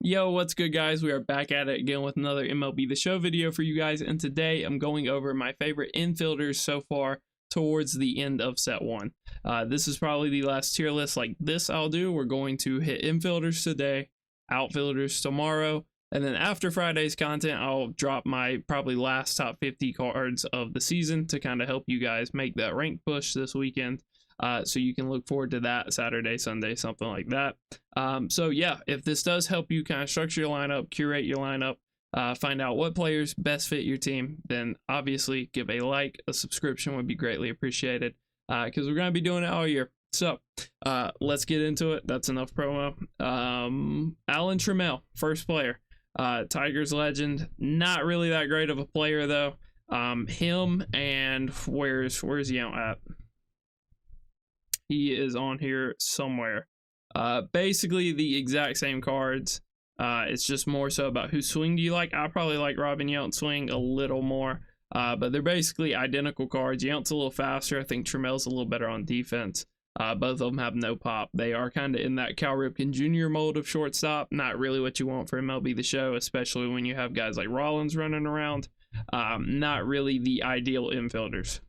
Yo, what's good, guys? We are back at it again with another MLB The Show video for you guys, and today I'm going over my favorite infielders so far towards the end of set one. This is probably the last tier list like this I'll do. We're going to hit infielders today, outfielders tomorrow, and then after Friday's content, I'll drop my probably last top 50 cards of the season to kind of help you guys make that rank push this weekend. So you can look forward to that Saturday, Sunday, something like that. So yeah, if this does help you kind of structure your lineup, curate your lineup, find out what players best fit your team, then obviously give a like, a subscription would be greatly appreciated, because we're going to be doing it all year. So let's get into it. That's enough promo. Alan Trammell, first player, Tigers legend, not really that great of a player though. Him and where's he out at? He is on here somewhere. Basically the exact same cards. It's just more so about whose swing do you like. I probably like Robin Yount's swing a little more, but they're basically identical cards. Yount's a little faster. I think Trammell's a little better on defense. Both of them have no pop. They are kind of in that Cal Ripken Jr. mold of shortstop. Not really what you want for MLB The Show, especially when you have guys like Rollins running around. Not really the ideal infielders.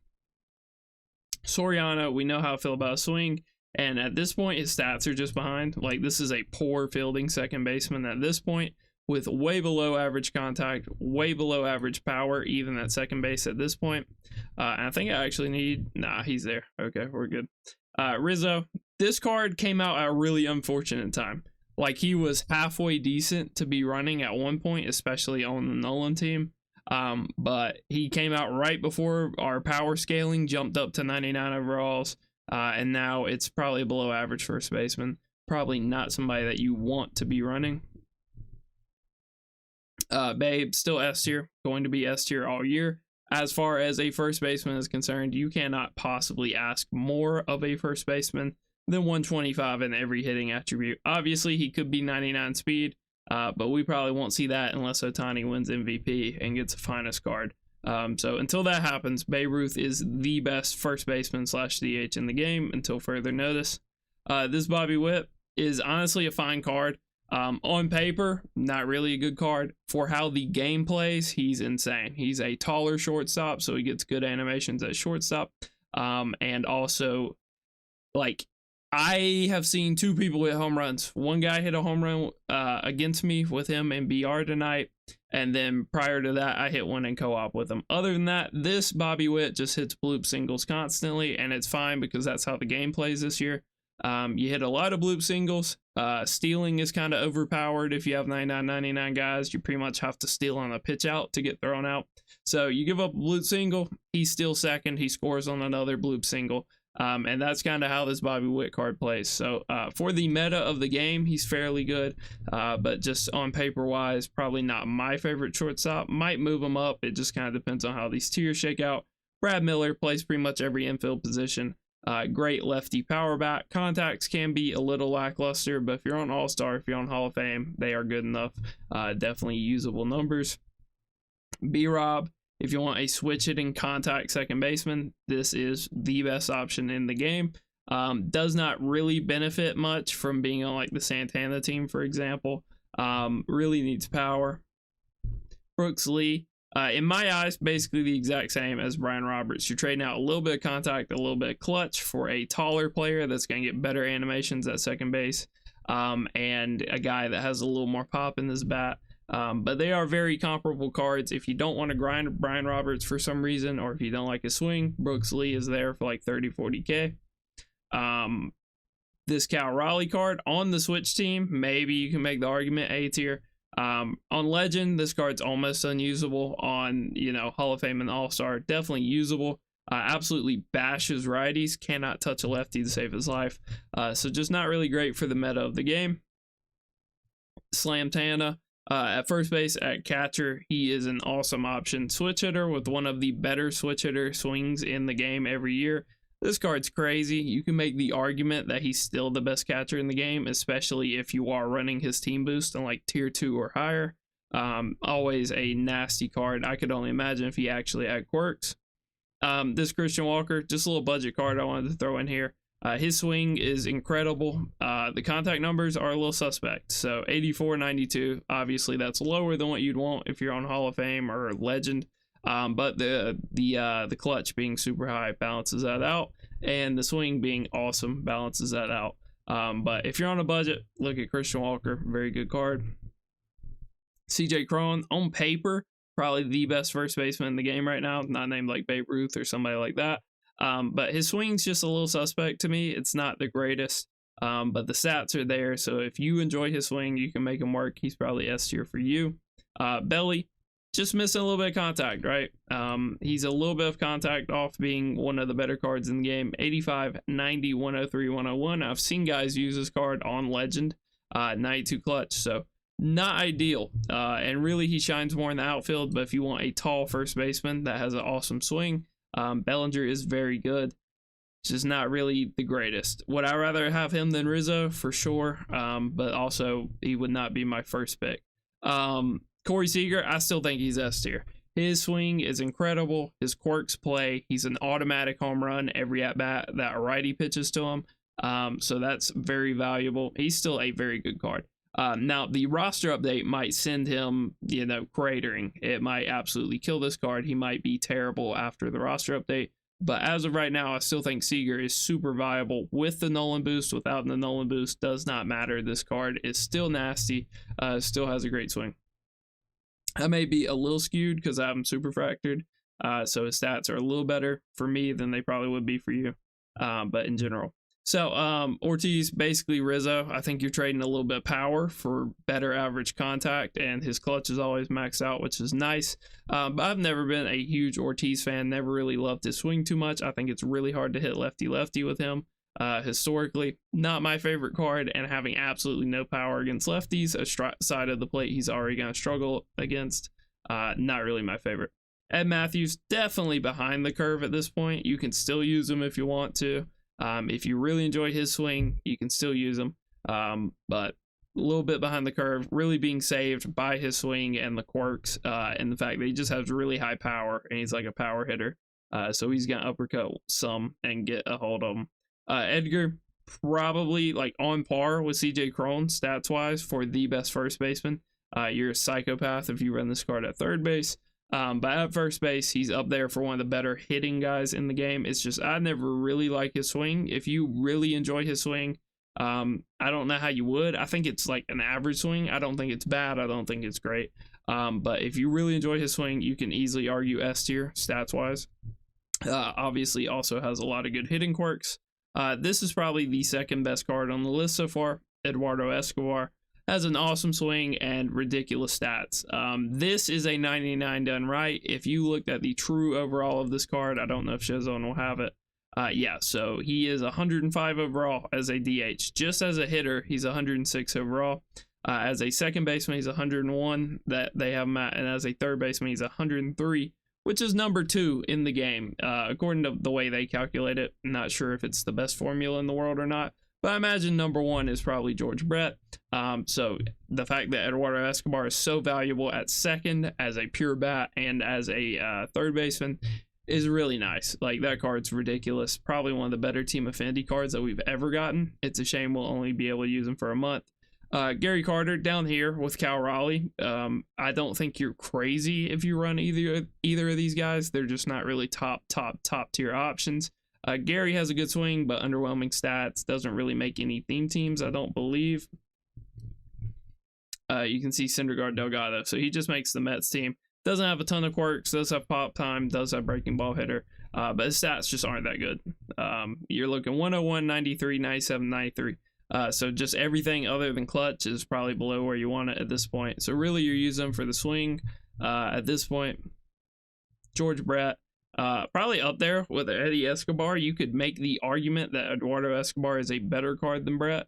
Soriano, we know how I feel about a swing, and at this point his stats are just behind. Like, this is a poor fielding second baseman at this point, with way below average contact, way below average power even at second base at this point. I think I actually need, nah, he's there. Okay, we're good. Rizzo, this card came out at a really unfortunate time. Like, he was halfway decent to be running at one point, especially on the Nolan team. But he came out right before our power scaling jumped up to 99 overalls, and now it's probably below average first baseman. Probably not somebody that you want to be running. Babe, still S tier, going to be S tier all year. As far as a first baseman is concerned, you cannot possibly ask more of a first baseman than 125 in every hitting attribute. Obviously, he could be 99 speed. But we probably won't see that unless Ohtani wins MVP and gets a finest card. So until that happens, Babe Ruth is the best first baseman / DH in the game until further notice. This Bobby Witt is honestly a fine card. On paper, not really a good card. For how the game plays, he's insane. He's a taller shortstop, so he gets good animations at shortstop. And also, like, I have seen two people hit home runs. One guy hit a home run against me with him in BR tonight, and then prior to that, I hit one in co-op with him. Other than that, this Bobby Witt just hits bloop singles constantly, and it's fine because that's how the game plays this year. You hit a lot of bloop singles. Stealing is kind of overpowered. If you have 99 guys, you pretty much have to steal on a pitch out to get thrown out. So you give up a bloop single, he's still second, he scores on another bloop single. And that's kind of how this Bobby Witt card plays. So for the meta of the game, he's fairly good, but just on paper wise, probably not my favorite shortstop. Might move him up. It just kind of depends on how these tiers shake out. Brad Miller plays pretty much every infield position. Great lefty power bat. Contacts can be a little lackluster, but if you're on All-Star, if you're on Hall of Fame, they are good enough. Definitely usable numbers. B-Rob, if you want a switch hitting contact second baseman, this is the best option in the game. Does not really benefit much from being on like the Santana team, for example. Really needs power. Brooks Lee, in my eyes, basically the exact same as Brian Roberts. You're trading out a little bit of contact, a little bit of clutch for a taller player that's going to get better animations at second base, and a guy that has a little more pop in his bat. But they are very comparable cards. If you don't want to grind Brian Roberts for some reason, or if you don't like his swing, Brooks Lee is there for like 30-40K. This Cal Raleigh card on the switch team, maybe you can make the argument A tier. On Legend, this card's almost unusable. On, you know, Hall of Fame and All-Star, definitely usable. Absolutely bashes righties, cannot touch a lefty to save his life. So just not really great for the meta of the game. Slam Tana. At first base, at catcher, he is an awesome option. Switch hitter with one of the better switch hitter swings in the game every year. This card's crazy. You can make the argument that he's still the best catcher in the game, especially if you are running his team boost in like tier 2 or higher. Always a nasty card. I could only imagine if he actually had quirks. This Christian Walker, just a little budget card I wanted to throw in here. His swing is incredible. The contact numbers are a little suspect. So 84, 92, obviously that's lower than what you'd want if you're on Hall of Fame or Legend. But the clutch being super high balances that out, and the swing being awesome balances that out. But if you're on a budget, look at Christian Walker, very good card. CJ Cron, on paper, probably the best first baseman in the game right now, not named like Babe Ruth or somebody like that. But his swing's just a little suspect to me. It's not the greatest, but the stats are there. So if you enjoy his swing, you can make him work. He's probably S tier for you. Belly, just missing a little bit of contact, right? He's a little bit of contact off being one of the better cards in the game. 85, 90, 103, 101. I've seen guys use this card on Legend, 92 clutch. So not ideal. And really he shines more in the outfield, but if you want a tall first baseman that has an awesome swing, Bellinger is very good. It's just not really the greatest. Would I rather have him than Rizzo? For sure. But also he would not be my first pick. Corey Seager, I still think he's S tier. His swing is incredible. His quirks play. He's an automatic home run every at bat that a righty pitches to him. So that's very valuable. He's still a very good card. Now the roster update might send him, cratering. It might absolutely kill this card. He might be terrible after the roster update. But as of right now, I still think Seager is super viable with the Nolan boost. Without the Nolan boost, does not matter. This card is still nasty. Still has a great swing. I may be a little skewed because I'm super fractured. So his stats are a little better for me than they probably would be for you. But in general. So Ortiz, basically Rizzo. I think you're trading a little bit of power for better average contact, and his clutch is always maxed out, which is nice. But I've never been a huge Ortiz fan, never really loved his swing too much. I think it's really hard to hit lefty-lefty with him. Historically, not my favorite card, and having absolutely no power against lefties, a side of the plate he's already going to struggle against, not really my favorite. Ed Matthews, definitely behind the curve at this point. You can still use him if you want to. If you really enjoy his swing, you can still use him, but a little bit behind the curve, really being saved by his swing and the quirks, and the fact that he just has really high power, and he's like a power hitter, so he's going to uppercut some and get a hold of him. Edgar, probably like on par with CJ Cron stats-wise for the best first baseman. You're a psychopath if you run this card at third base. But at first base, he's up there for one of the better hitting guys in the game. It's just I never really like his swing. If you really enjoy his swing, I don't know how you would. I think it's like an average swing. I don't think it's bad. I don't think it's great. But if you really enjoy his swing, you can easily argue S tier stats wise. Obviously, also has a lot of good hitting quirks. This is probably the second best card on the list so far. Eduardo Escobar has an awesome swing and ridiculous stats. This is a 99 done right. If you looked at the true overall of this card, I don't know if Shazone will have it. Yeah, so he is 105 overall as a DH. Just as a hitter, he's 106 overall. As a second baseman, he's 101 that they have him at, and as a third baseman, he's 103, which is number 2 in the game, according to the way they calculate it. I'm not sure if it's the best formula in the world or not. But I imagine number 1 is probably George Brett. So the fact that Eduardo Escobar is so valuable at second as a pure bat and as a third baseman is really nice. Like, that card's ridiculous. Probably one of the better team affinity cards that we've ever gotten. It's a shame we'll only be able to use him for a month. Gary Carter down here with Cal Raleigh. I don't think you're crazy if you run either of these guys. They're just not really top tier options. Gary has a good swing, but underwhelming stats. Doesn't really make any theme teams, I don't believe. You can see Syndergaard Delgado. So he just makes the Mets team. Doesn't have a ton of quirks. Does have pop time. Does have breaking ball hitter. But his stats just aren't that good. You're looking 101, 93, 97, 93. So just everything other than clutch is probably below where you want it at this point. So really you're using him for the swing at this point. George Brett. Probably up there with Eddie Escobar. You could make the argument that Eduardo Escobar is a better card than Brett.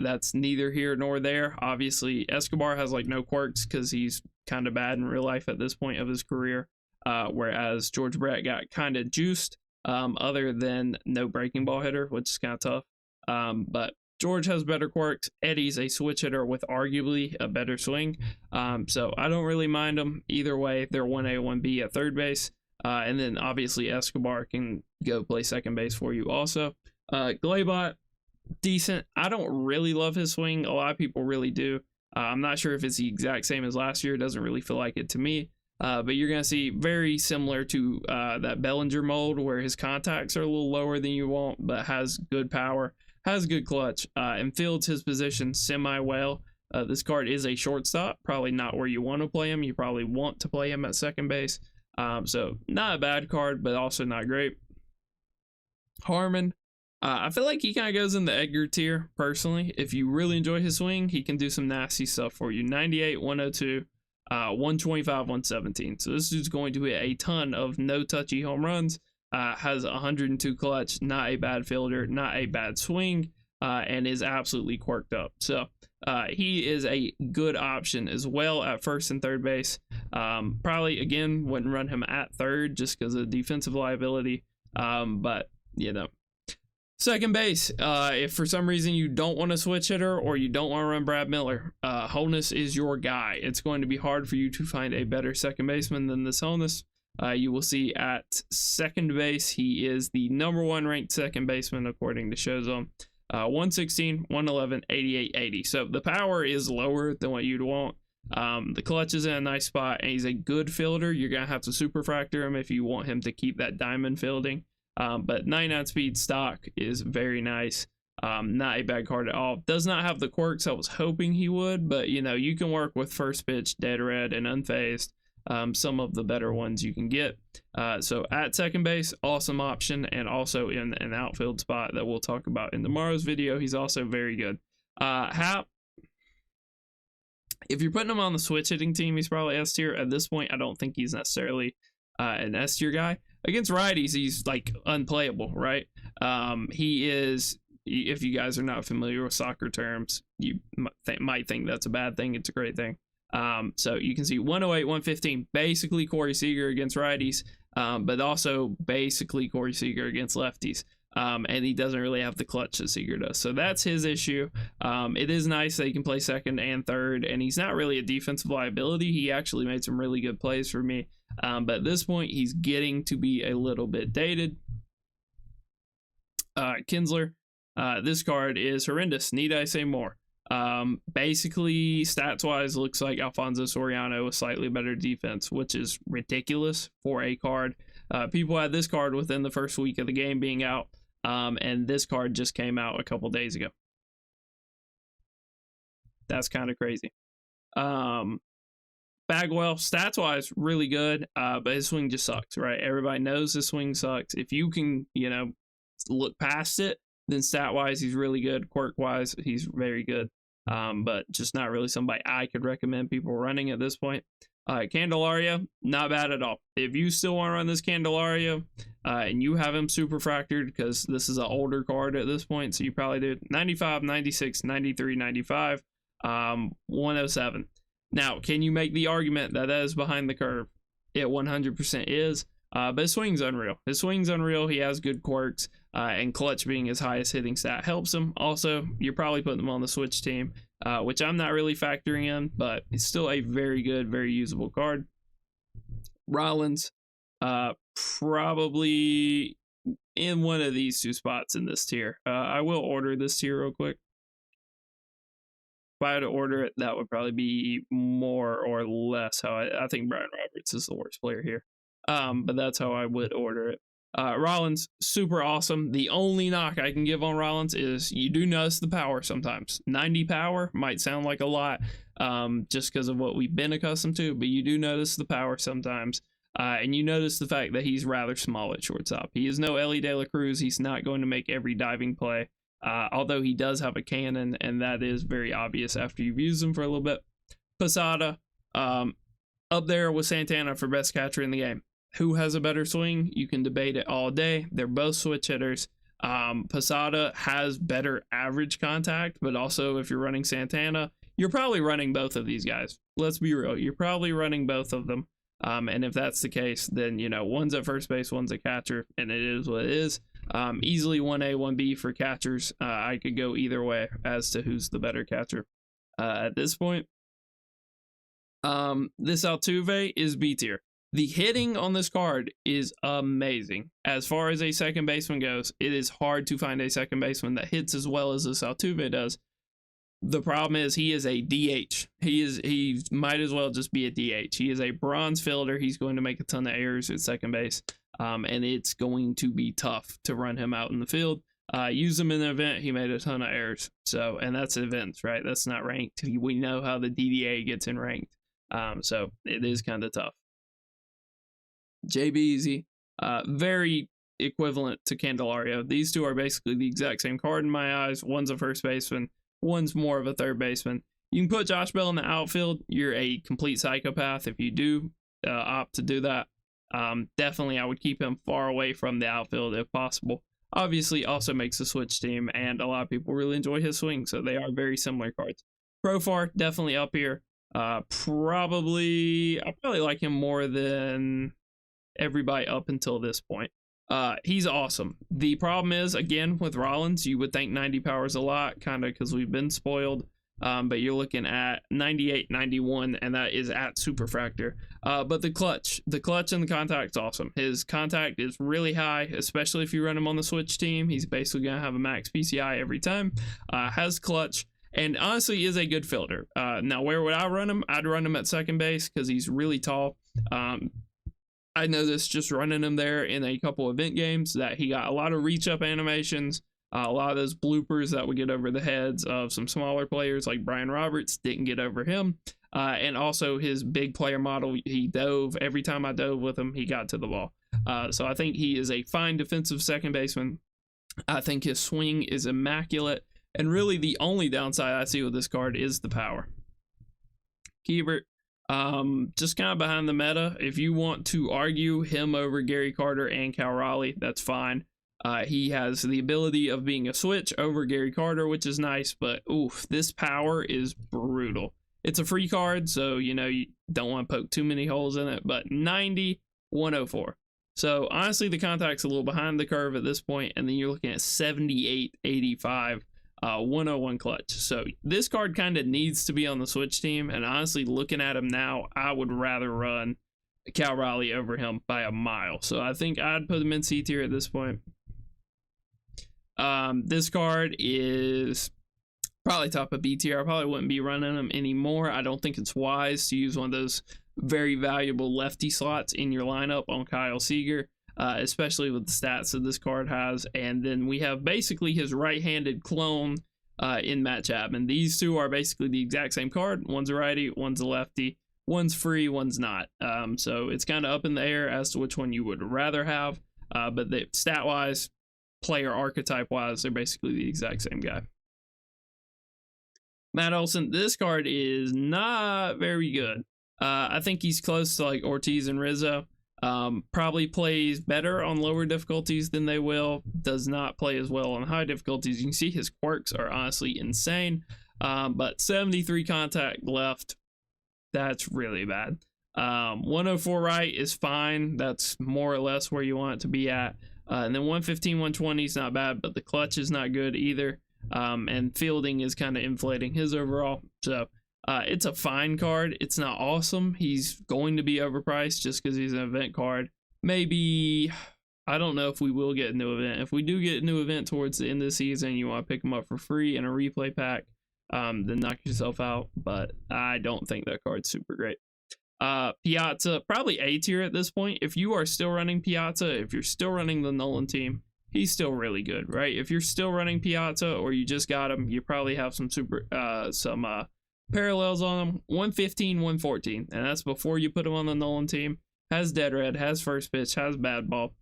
That's neither here nor there. Obviously, Escobar has like no quirks because he's kind of bad in real life at this point of his career. Whereas George Brett got kind of juiced, other than no breaking ball hitter, which is kind of tough. But George has better quirks. Eddie's a switch hitter with arguably a better swing. So I don't really mind them either way. They're 1A, 1B at third base. And then obviously Escobar can go play second base for you also. Glaybot, decent. I don't really love his swing. A lot of people really do. I'm not sure if it's the exact same as last year. It doesn't really feel like it to me. But you're going to see very similar to that Bellinger mold, where his contacts are a little lower than you want, but has good power, has good clutch, and fields his position semi well. This card is a shortstop, probably not where you want to play him. You probably want to play him at second base. So not a bad card, but also not great. Harmon, I feel like he kind of goes in the Edgar tier, personally. If you really enjoy his swing, he can do some nasty stuff for you. 98, 102, 125, 117. So this dude's going to hit a ton of no-touchy home runs. Has 102 clutch, not a bad fielder, not a bad swing, and is absolutely quirked up. So he is a good option as well at first and third base. Probably, again, wouldn't run him at third just because of defensive liability. But, you know. Second base, if for some reason you don't want to switch hitter or you don't want to run Brad Miller, Holness is your guy. It's going to be hard for you to find a better second baseman than this Holness. You will see at second base, he is the #1 ranked second baseman according to Showzone. 116, 111, 88, 80. So the power is lower than what you'd want. The clutch is in a nice spot, and he's a good fielder. You're going to have to superfractor him if you want him to keep that diamond fielding. But 99 speed stock is very nice. Not a bad card at all. Does not have the quirks I was hoping he would, but you know, you can work with first pitch, dead red, and unfazed. Some of the better ones you can get. So at second base, awesome option, and also in an outfield spot that we'll talk about in tomorrow's video. He's also very good. Hap, if you're putting him on the switch hitting team, he's probably S tier. At this point, I don't think he's necessarily an S tier guy. Against righties, he's like unplayable, right? He is, if you guys are not familiar with soccer terms, you might think that's a bad thing. It's a great thing. So you can see 108, 115, basically Corey Seager against righties, but also basically Corey Seager against lefties. And he doesn't really have the clutch that Seager does. So that's his issue. It is nice that he can play second and third, and he's not really a defensive liability. He actually made some really good plays for me. But at this point, he's getting to be a little bit dated. Kinsler, this card is horrendous. Need I say more? Basically, stats-wise, looks like Alfonso Soriano with slightly better defense, which is ridiculous for a card. People had this card within the first week of the game being out, and this card just came out a couple days ago. That's kind of crazy. Bagwell, stats-wise, really good, but his swing just sucks, right? Everybody knows his swing sucks. If you can, you know, look past it, then stat-wise, he's really good. Quirk-wise, he's very good. But just not really somebody I could recommend people running at this point. Candelario, not bad at all. If you still want to run this Candelario, and you have him super fractured, because this is an older card at this point, so you probably do 95, 96, 93, 95, 107. Now, can you make the argument that that is behind the curve? It 100% is. But his swing's unreal. His swing's unreal. He has good quirks, and clutch being his highest hitting stat helps him. Also, you're probably putting him on the switch team, which I'm not really factoring in, but it's still a very good, very usable card. Rollins, probably in one of these two spots in this tier. I will order this tier real quick. If I had to order it, that would probably be more or less how I think Brian Roberts is the worst player here. But that's how I would order it. Rollins, super awesome. The only knock I can give on Rollins is you do notice the power sometimes. 90 power might sound like a lot, just because of what we've been accustomed to, but you do notice the power sometimes. And you notice the fact that he's rather small at shortstop. He is no Ellie De La Cruz. He's not going to make every diving play, although he does have a cannon, and that is very obvious after you've used him for a little bit. Posada, up there with Santana for best catcher in the game. Who has a better swing? You can debate it all day. They're both switch hitters. Posada has better average contact, but also if you're running Santana, you're probably running both of these guys. Let's be real. You're probably running both of them. And if that's the case, then, you know, one's at first base, one's a catcher, and it is what it is. Easily 1A, 1B for catchers. I could go either way as to who's the better catcher at this point. This Altuve is B tier. The hitting on this card is amazing. As far as a second baseman goes, it is hard to find a second baseman that hits as well as this Altuve does. The problem is he is a DH. He might as well just be a DH. He is a bronze fielder. He's going to make a ton of errors at second base, and it's going to be tough to run him out in the field. Use him in an event. He made a ton of errors. So, and that's events, right? That's not ranked. We know how the DDA gets in ranked. So it is kind of tough. JBZ, very equivalent to Candelario. These two are basically the exact same card in my eyes. One's a first baseman, one's more of a third baseman. You can put Josh Bell in the outfield. You're a complete psychopath if you do opt to do that. Definitely, I would keep him far away from the outfield if possible. Obviously, also makes the switch team, and a lot of people really enjoy his swing, so they are very similar cards. Profar, definitely up here. I probably like him more than everybody up until this point. He's awesome. The problem is, again, with Rollins, you would think 90 power is a lot, kind of because we've been spoiled. But you're looking at 98, 91, and that is at Superfractor. But the clutch and the contact's awesome. His contact is really high, especially if you run him on the switch team. He's basically going to have a max PCI every time. Has clutch, and honestly is a good fielder. Now, where would I run him? I'd run him at second base because he's really tall. I know this just running him there in a couple event games that he got a lot of reach up animations. A lot of those bloopers that would get over the heads of some smaller players like Brian Roberts didn't get over him. And also his big player model, he dove. Every time I dove with him, he got to the ball. So I think he is a fine defensive second baseman. I think his swing is immaculate. And really the only downside I see with this card is the power. Keibert, just kind of behind the meta. If you want to argue him over Gary Carter and Cal Raleigh, that's fine. He has the ability of being a switch over Gary Carter, which is nice, but oof, this power is brutal. It's a free card, so you don't want to poke too many holes in it, but 90, 104. So honestly, the contact's a little behind the curve at this point, and then you're looking at 78, 85, 101 clutch. So this card kind of needs to be on the switch team, and honestly, looking at him now, I would rather run Cal Raleigh over him by a mile. So I think I'd put him in C tier at this point. This card is probably top of B tier. I probably wouldn't be running him anymore. I don't think it's wise to use one of those very valuable lefty slots in your lineup on Kyle Seager, especially with the stats that this card has. And then we have basically his right-handed clone in Matt Chapman. These two are basically the exact same card. One's a righty, one's a lefty. One's free, one's not. So it's kind of up in the air as to which one you would rather have. But stat-wise, player archetype-wise, they're basically the exact same guy. Matt Olson, this card is not very good. I think he's close to like Ortiz and Rizzo. Probably plays better on lower difficulties than they will. Does not play as well on high difficulties. You can see his quirks are honestly insane. But 73 contact left. That's really bad. 104 right is fine. That's more or less where you want it to be at. And then 115, 120 is not bad, but the clutch is not good either. And fielding is kind of inflating his overall. So it's a fine card. It's not awesome. He's going to be overpriced just because he's an event card. Maybe, I don't know if we will get a new event. If we do get a new event towards the end of the season, you want to pick him up for free in a replay pack, then knock yourself out. But I don't think that card's super great. Piazza, probably A tier at this point. If you are still running Piazza, if you're still running the Nolan team, he's still really good, right? If you're still running Piazza or you just got him, you probably have some parallels on him. 115, 114, and that's before you put him on the Nolan team. Has dead red, has first pitch, has bad ball.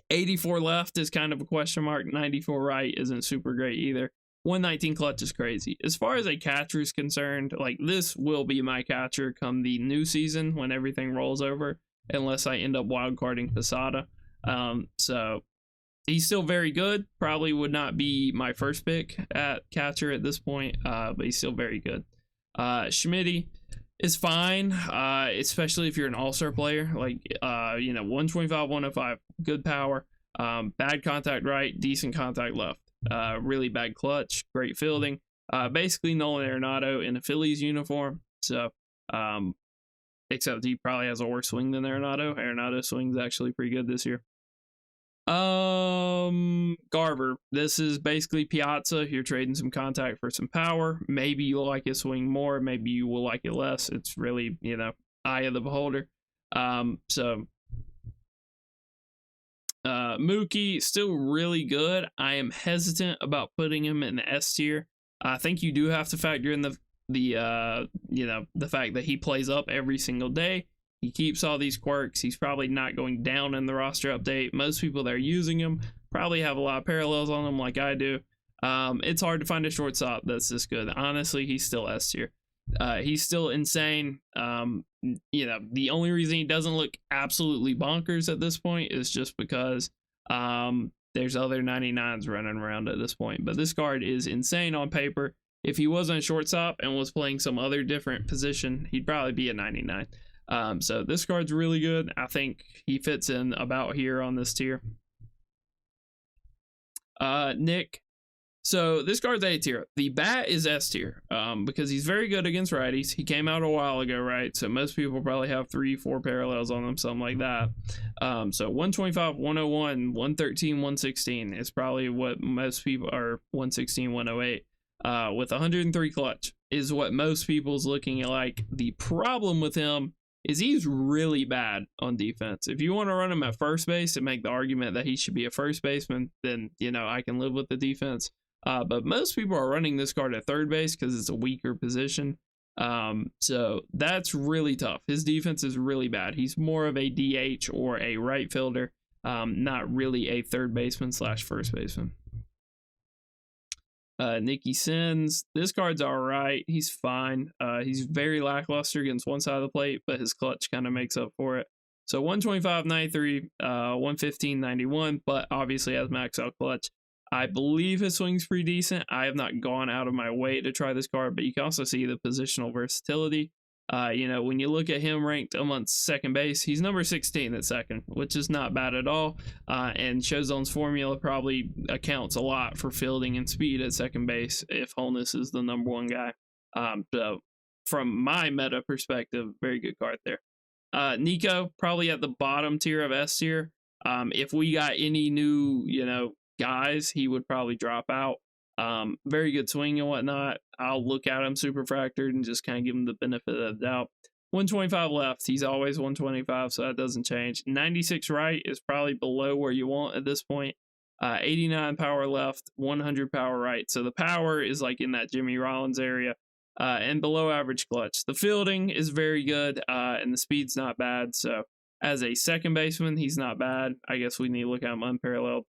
84 left is kind of a question mark. 94 right isn't super great either. 119 clutch is crazy. As far as a catcher is concerned, like this will be my catcher come the new season when everything rolls over, unless I end up wildcarding Posada. So he's still very good. Probably would not be my first pick at catcher at this point, but he's still very good. Schmitty is fine, especially if you're an all-star player. Like, 125, 105, good power, bad contact right, decent contact left. Really bad clutch, great fielding. Basically Nolan Arenado in a Phillies uniform. So except he probably has a worse swing than Arenado. Arenado's swing's actually pretty good this year. Garver. This is basically Piazza. You're trading some contact for some power. Maybe you'll like his swing more. Maybe you will like it less. It's really, eye of the beholder. Mookie, still really good. I am hesitant about putting him in the S tier. I think you do have to factor in the fact that he plays up every single day. He keeps all these quirks. He's probably not going down in the roster update. Most people that are using him probably have a lot of parallels on him like I do. It's hard to find a shortstop that's this good. Honestly, he's still S tier. He's still insane. The only reason he doesn't look absolutely bonkers at this point is just because there's other 99s running around at this point. But this card is insane on paper. If he wasn't a shortstop and was playing some other different position, he'd probably be a 99. So this card's really good. I think he fits in about here on this tier. Nick. So this card's A tier. The bat is S tier because he's very good against righties. He came out a while ago, right? So most people probably have 3-4 parallels on them, something like that. So 125, 101, 113, 116 is probably what most people are. 116, 108 with 103 clutch is what most people's looking at. Like, the problem with him is he's really bad on defense. If you want to run him at first base and make the argument that he should be a first baseman, then I can live with the defense. But most people are running this card at third base because it's a weaker position. So that's really tough. His defense is really bad. He's more of a DH or a right fielder, not really a third baseman / first baseman. Nicky Sins. This card's all right. He's fine. He's very lackluster against one side of the plate, but his clutch kind of makes up for it. So 125, 93, 115, 91, but obviously has max out clutch. I believe his swing's pretty decent. I have not gone out of my way to try this card, but you can also see the positional versatility. When you look at him ranked amongst second base, he's number 16 at second, which is not bad at all. And Shozone's formula probably accounts a lot for fielding and speed at second base if Holness is the number one guy. So from my meta perspective, very good card there. Nico, probably at the bottom tier of S tier. If we got any new, guys, he would probably drop out. Very good swing and whatnot. I'll look at him super fractured and just kind of give him the benefit of the doubt. 125 left. He's always 125, so that doesn't change. 96 right is probably below where you want at this point. 89 power left, 100 power right. So the power is like in that Jimmy Rollins area. And below average clutch. The fielding is very good, and the speed's not bad. So as a second baseman, he's not bad. I guess we need to look at him unparalleled.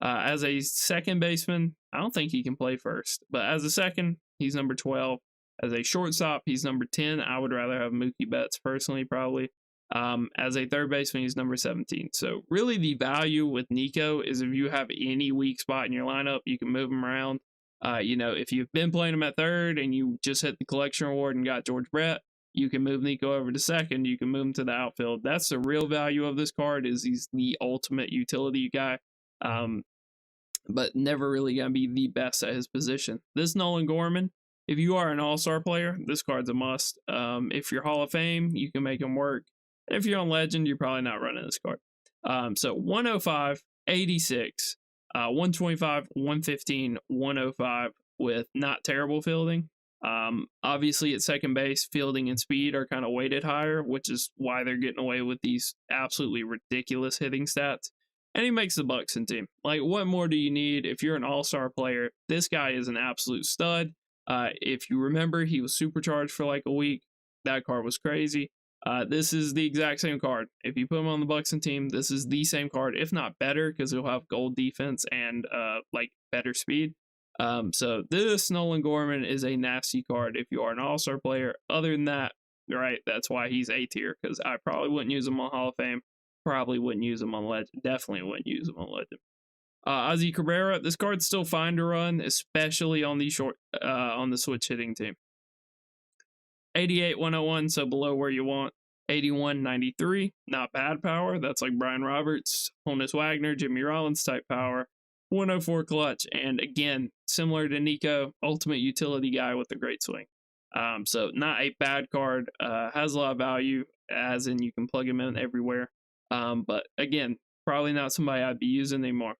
As a second baseman, I don't think he can play first. But as a second, he's number 12. As a shortstop, he's number 10. I would rather have Mookie Betts personally, probably. As a third baseman, he's number 17. So really the value with Nico is if you have any weak spot in your lineup, you can move him around. If you've been playing him at third and you just hit the collection reward and got George Brett, you can move Nico over to second. You can move him to the outfield. That's the real value of this card, is he's the ultimate utility guy. But never really going to be the best at his position. This Nolan Gorman, if you are an all-star player, this card's a must. If you're Hall of Fame, you can make him work. And if you're on Legend, you're probably not running this card. So 105, 86, 125, 115, 105 with not terrible fielding. Obviously at second base, fielding and speed are kind of weighted higher, which is why they're getting away with these absolutely ridiculous hitting stats. And he makes the Buxton team. Like, what more do you need if you're an all-star player? This guy is an absolute stud. If you remember, he was supercharged for like a week. That card was crazy. This is the exact same card. If you put him on the Buxton team, this is the same card, if not better, because he'll have gold defense and better speed. So this Nolan Gorman is a nasty card if you are an all-star player. Other than that, right, that's why he's A tier, because I probably wouldn't use him on Hall of Fame. Probably wouldn't use him on Legend. Definitely wouldn't use him on Legend. Ozzy Cabrera, this card's still fine to run, especially on the on the switch hitting team. 88, 101, so below where you want. 81, 93, not bad power. That's like Brian Roberts, Honus Wagner, Jimmy Rollins type power. 104 clutch, and again, similar to Nico, ultimate utility guy with a great swing. So not a bad card, has a lot of value. as in you can plug him in everywhere. But again, probably not somebody I'd be using anymore.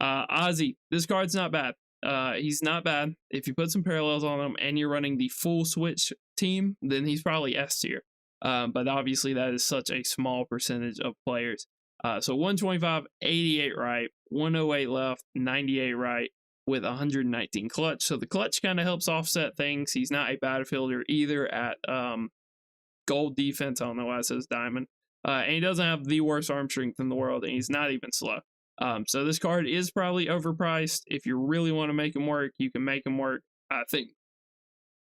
Ozzy, this card's not bad. He's not bad. If you put some parallels on him and you're running the full switch team, then he's probably S tier. But obviously that is such a small percentage of players. So 125, 88 right, 108 left, 98 right, with 119 clutch. So the clutch kind of helps offset things. He's not a bad fielder either at gold defense. I don't know why it says diamond. And he doesn't have the worst arm strength in the world, and he's not even slow. So this card is probably overpriced. If you really want to make him work, you can make him work. I think.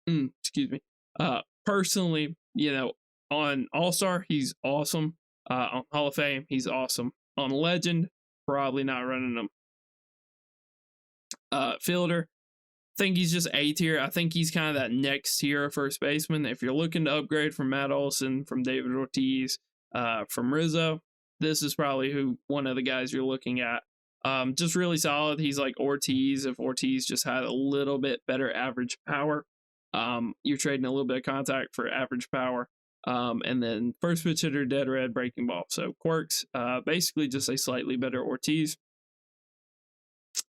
Excuse me. Personally, on All-Star, he's awesome. On Hall of Fame, he's awesome. On Legend, probably not running him. Fielder, think he's just A tier. I think he's kind of that next tier of first baseman. If you're looking to upgrade from Matt Olson, from David Ortiz, from Rizzo, this is probably one of the guys you're looking at. Just really solid. He's like Ortiz. If Ortiz just had a little bit better average power, you're trading a little bit of contact for average power. And then first pitch hitter, dead red, breaking ball. So quirks, basically just a slightly better Ortiz.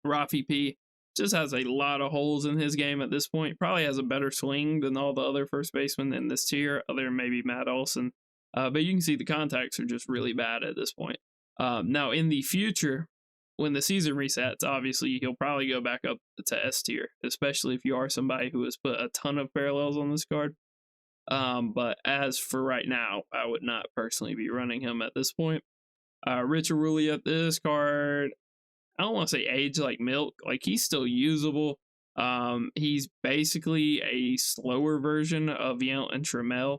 Rafi P just has a lot of holes in his game at this point. Probably has a better swing than all the other first basemen in this tier, other than maybe Matt Olson. But you can see the contacts are just really bad at this point. Now, in the future, when the season resets, obviously he'll probably go back up to S tier, especially if you are somebody who has put a ton of parallels on this card. But as for right now, I would not personally be running him at this point. Rich Arulia, this card, I don't want to say age like milk. Like, he's still usable. He's basically a slower version of Yount and Trammell,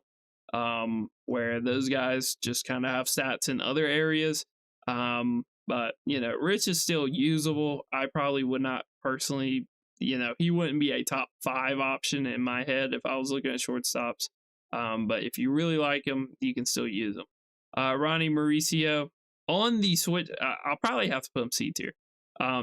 where those guys just kind of have stats in other areas. But, Rich is still usable. I probably would not personally, he wouldn't be a top 5 option in my head if I was looking at shortstops. But if you really like him, you can still use him. Ronnie Mauricio, on the switch, I'll probably have to put him C tier.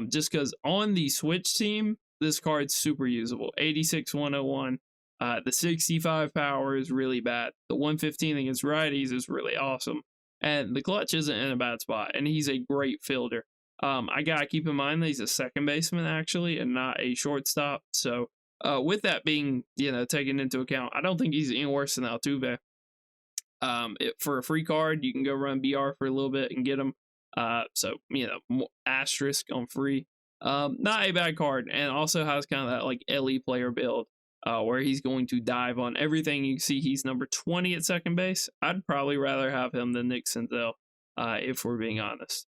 Just because on the switch team, this card's super usable. 86, 101. The 65 power is really bad. The 115 against righties is really awesome. And the clutch isn't in a bad spot. And he's a great fielder. I gotta keep in mind that he's a second baseman, actually, and not a shortstop. So, with that being, taken into account, I don't think he's any worse than Altuve. For a free card, you can go run BR for a little bit and get him. So, asterisk on free. Not a bad card, and also has kind of that like LE player build, where he's going to dive on everything. You see he's number 20 at second base. I'd probably rather have him than Nick Senzel, if we're being honest.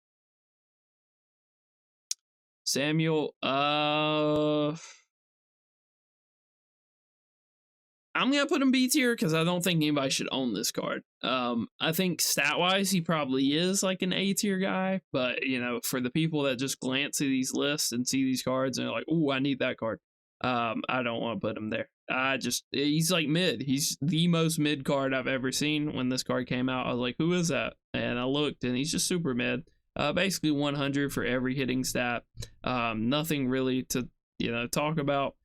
Samuel, I'm going to put him B tier because I don't think anybody should own this card. I think stat-wise, he probably is like an A tier guy. But, for the people that just glance at these lists and see these cards and are like, ooh, I need that card. I don't want to put him there. He's like mid. He's the most mid card I've ever seen. When this card came out, I was like, who is that? And I looked, and he's just super mid. Basically 100 for every hitting stat. Nothing really to, talk about.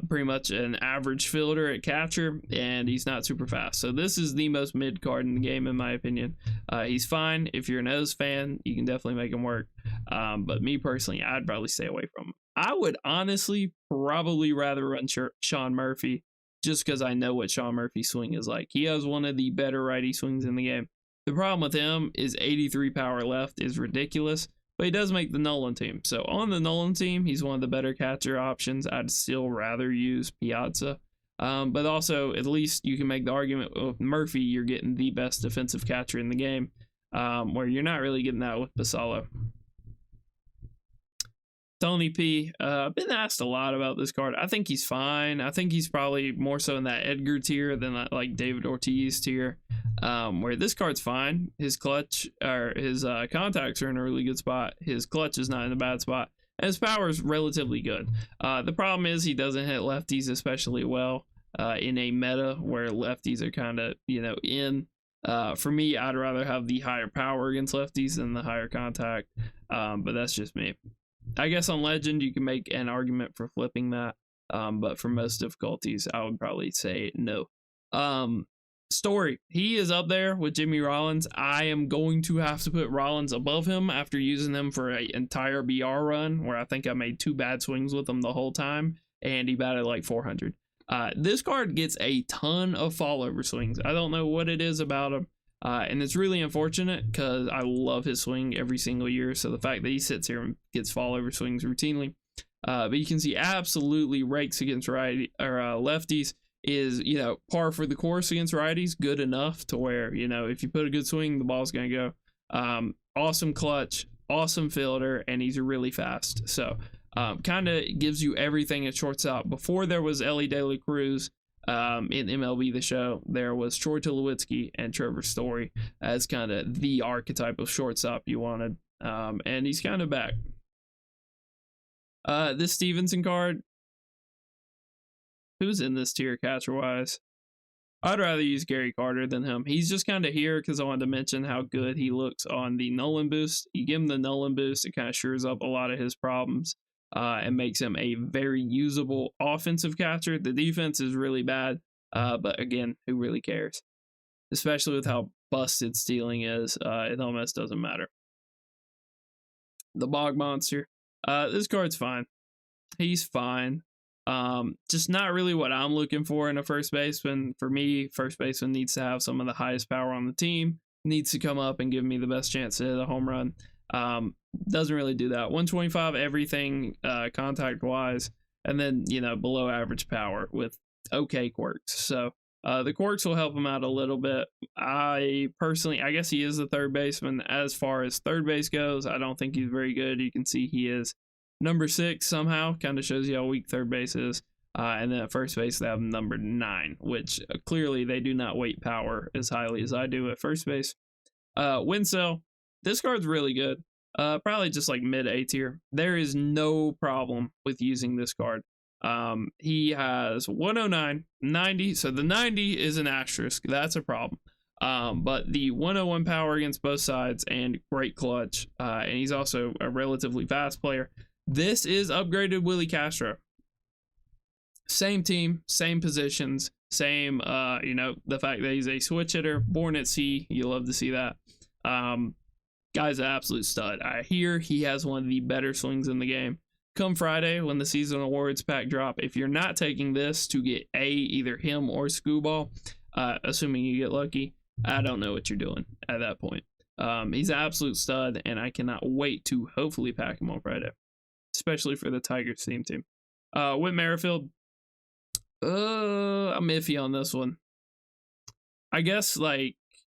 Pretty much an average fielder at catcher, and he's not super fast. So this is the most mid card in the game, in my opinion. He's fine. If you're an O's fan, you can definitely make him work. But me personally, I'd probably stay away from him. I would honestly probably rather run Sean Murphy, just because I know what Sean Murphy's swing is like. He has one of the better righty swings in the game. The problem with him is 83 power left is ridiculous. But he does make the Nolan team. So on the Nolan team, he's one of the better catcher options. I'd still rather use Piazza. But also, at least you can make the argument with Murphy, you're getting the best defensive catcher in the game, where you're not really getting that with Basallo. Tony P, I've been asked a lot about this card. I think he's fine. I think he's probably more so in that Edgar tier than that, like David Ortiz tier, where this card's fine. His clutch, or his contacts are in a really good spot. His clutch is not in a bad spot. And his power is relatively good. The problem is he doesn't hit lefties especially well in a meta where lefties are kind of, in. For me, I'd rather have the higher power against lefties than the higher contact, but that's just me. I guess on Legend, you can make an argument for flipping that, but for most difficulties, I would probably say no. Story, he is up there with Jimmy Rollins. I am going to have to put Rollins above him after using him for an entire BR run where I think I made 2 bad swings with him the whole time, and he batted like 400. This card gets a ton of fall over swings. I don't know what it is about him, and it's really unfortunate because I love his swing every single year. So the fact that he sits here and gets fall over swings routinely, but you can see absolutely rakes against lefties. Is, par for the course against righties, good enough to where, if you put a good swing, the ball's going to go. Awesome clutch, awesome fielder, and he's really fast. So kind of gives you everything at shortstop. Before there was Ellie De La Cruz in MLB The Show, there was Troy Tulowitzki and Trevor Story as kind of the archetype of shortstop you wanted. And he's kind of back. This Stevenson card, who's in this tier catcher-wise? I'd rather use Gary Carter than him. He's just kind of here because I wanted to mention how good he looks on the Nolan boost. You give him the Nolan boost, it kind of shores up a lot of his problems and makes him a very usable offensive catcher. The defense is really bad, but again, who really cares? Especially with how busted stealing is, it almost doesn't matter. The Bog Monster. This card's fine. He's fine. Just not really what I'm looking for in a first baseman. For me, first baseman needs to have some of the highest power on the team, needs to come up and give me the best chance to hit a home run. Doesn't really do that. 125 everything contact wise, and then below average power with okay quirks. So the quirks will help him out a little bit. I guess he is the third baseman. As far as third base goes, I don't think he's very good. You can see he is number 6 somehow, kind of shows you how weak third base is. And then at first base, they have number 9, which clearly they do not weight power as highly as I do at first base. Winsell, this card's really good. Probably just like mid A tier. There is no problem with using this card. He has 109, 90. So the 90 is an asterisk. That's a problem. But the 101 power against both sides and great clutch. And he's also a relatively fast player. This is upgraded Willie Castro. Same team, same positions, same, the fact that he's a switch hitter, born at sea. You love to see that. Guy's an absolute stud. I hear he has one of the better swings in the game. Come Friday, when the season awards pack drop, if you're not taking this to get either him or Scooball, assuming you get lucky, I don't know what you're doing at that point. He's an absolute stud, and I cannot wait to hopefully pack him on Friday, especially for the Tigers theme team. Whit Merrifield, I'm iffy on this one. I guess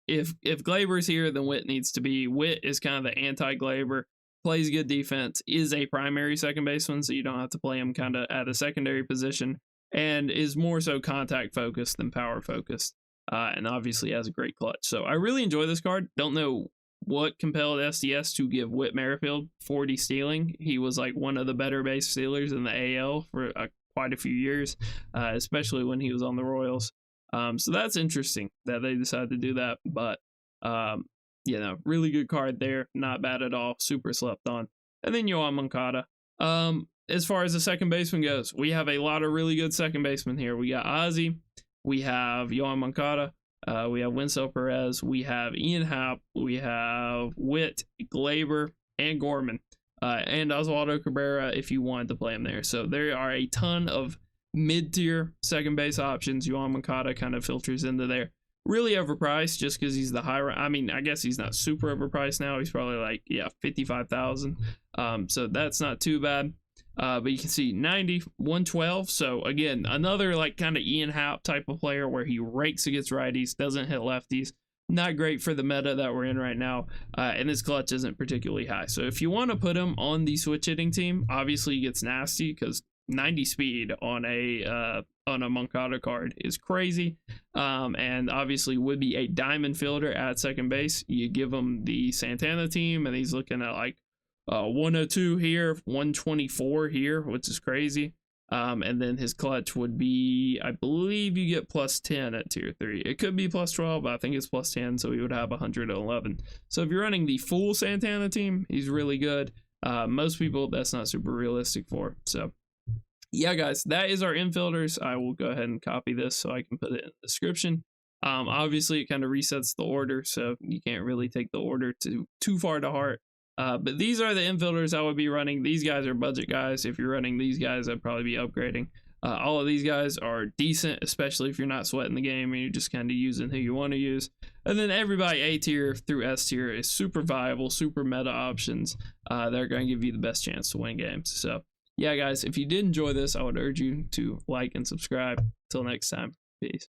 if Glaber's here, then Whit needs to be. Whit is kind of the anti-Glaber, plays good defense, is a primary second baseman, so you don't have to play him kind of at a secondary position, and is more so contact focused than power focused, and obviously has a great clutch. So I really enjoy this card. Don't know what compelled SDS to give Whit Merrifield 40 stealing. He was like one of the better base stealers in the AL for quite a few years, especially when he was on the Royals. So that's interesting that they decided to do that, but really good card there, not bad at all, super slept on. And then Yoan Moncada. As far as the second baseman goes, we have a lot of really good second basemen here. We got Ozzie, we have Yoan Moncada, we have Winslow Perez, we have Ian Happ, we have Witt, Glaber, and Gorman, and Oswaldo Cabrera if you wanted to play him there. So there are a ton of mid-tier second base options. Yoan Moncada kind of filters into there. Really overpriced just because he's the high. I guess he's not super overpriced now. He's probably 55,000. So that's not too bad. But you can see 90, 112. So again, another kind of Ian Happ type of player where he rakes against righties, doesn't hit lefties. Not great for the meta that we're in right now. And his clutch isn't particularly high. So if you want to put him on the switch hitting team, obviously he gets nasty because 90 speed on a Moncada card is crazy, and obviously would be a diamond fielder at second base. You give him the Santana team, and he's looking at 102 here, 124 here, which is crazy. And then his clutch would be, I believe you get plus 10 at tier 3. It could be plus 12, but I think it's plus 10, so he would have 111. So if you're running the full Santana team, he's really good. Most people, that's not super realistic for. So yeah, guys, that is our infielders. I will go ahead and copy this so I can put it in the description. Obviously, it kind of resets the order, so you can't really take the order too far to heart. But these are the infielders I would be running. These guys are budget guys. If you're running these guys, I'd probably be upgrading. All of these guys are decent, especially if you're not sweating the game and you're just kind of using who you want to use. And then everybody A tier through S tier is super viable, super meta options that are going to give you the best chance to win games. So yeah, guys, if you did enjoy this, I would urge you to like and subscribe. Till next time, peace.